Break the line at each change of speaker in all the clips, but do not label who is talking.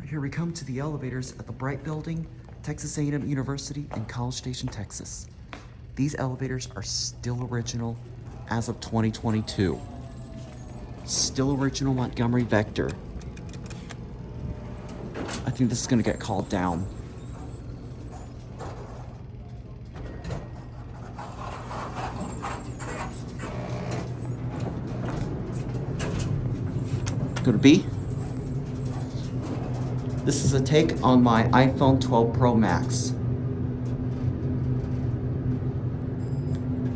Here we come to the elevators at the Bright Building, Texas A&M University in College Station, Texas. These elevators are still original as of 2022. Still original Montgomery Vector. I think this is gonna get called down. Go to B. This is a take on my iPhone 12 Pro Max.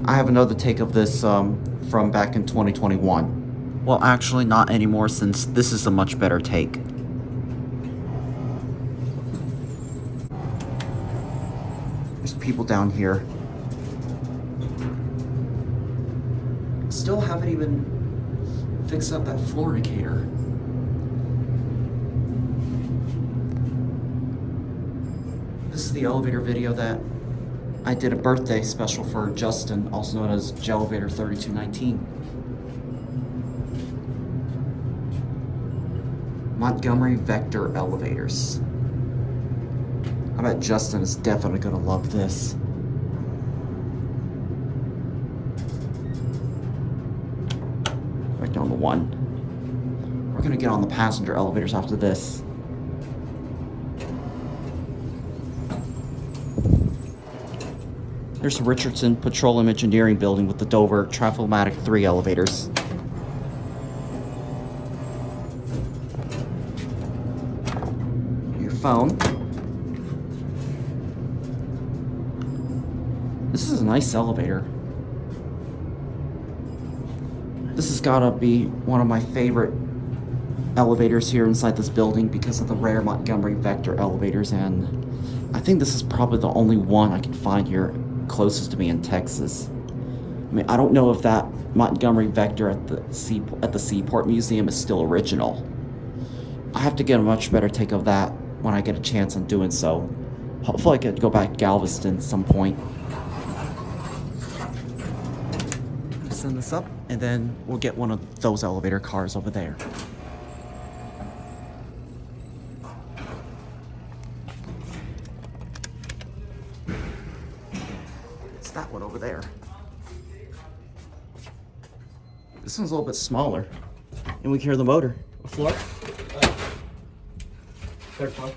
I have another take of this from back in 2021. Well, actually not anymore, since this is a much better take. There's people down here. Still haven't even fixed up that floor indicator. This is the elevator video that I did a birthday special for Justin, also known as JimLiElevators 3219. Montgomery Vector elevators. I bet Justin is definitely gonna love this. Right down to 1. We're gonna get on the passenger elevators after this. There's Richardson Petroleum Engineering Building with the Dover Travel-O-Matic 3 elevators. Your phone. This is a nice elevator. This has gotta be one of my favorite elevators here inside this building because of the rare Montgomery Vector elevators, and I think this is probably the only one I can find here closest to me in Texas. I mean, I don't know if that Montgomery Vector at the Seaport Museum is still original. I have to get a much better take of that when I get a chance on doing so. Hopefully I could go back to Galveston at some point. Send this up, and then we'll get one of those elevator cars over there. It's that one over there. This one's a little bit smaller, and we can hear the motor. What floor? Third floor.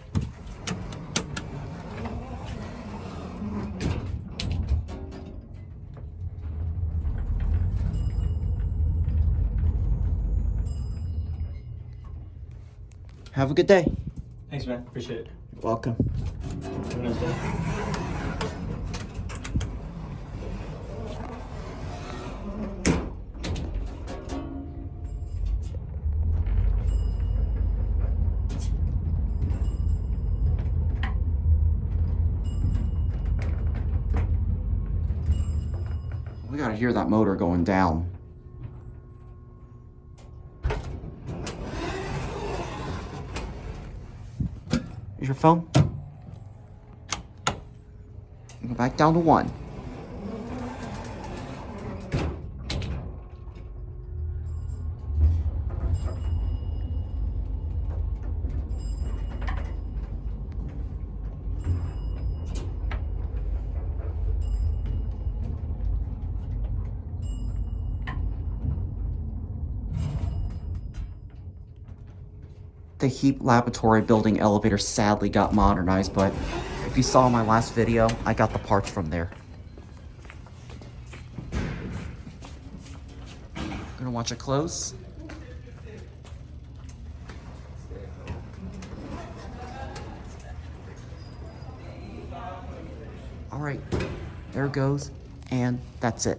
Have a good day.
Thanks, man. Appreciate it.
You're welcome.
Have a nice day.
We gotta hear that motor going down. Here's your phone. Go back down to 1. The Heap Laboratory building elevator sadly got modernized, but if you saw my last video, I got the parts from there. Gonna watch it close. All right, there it goes, and that's it.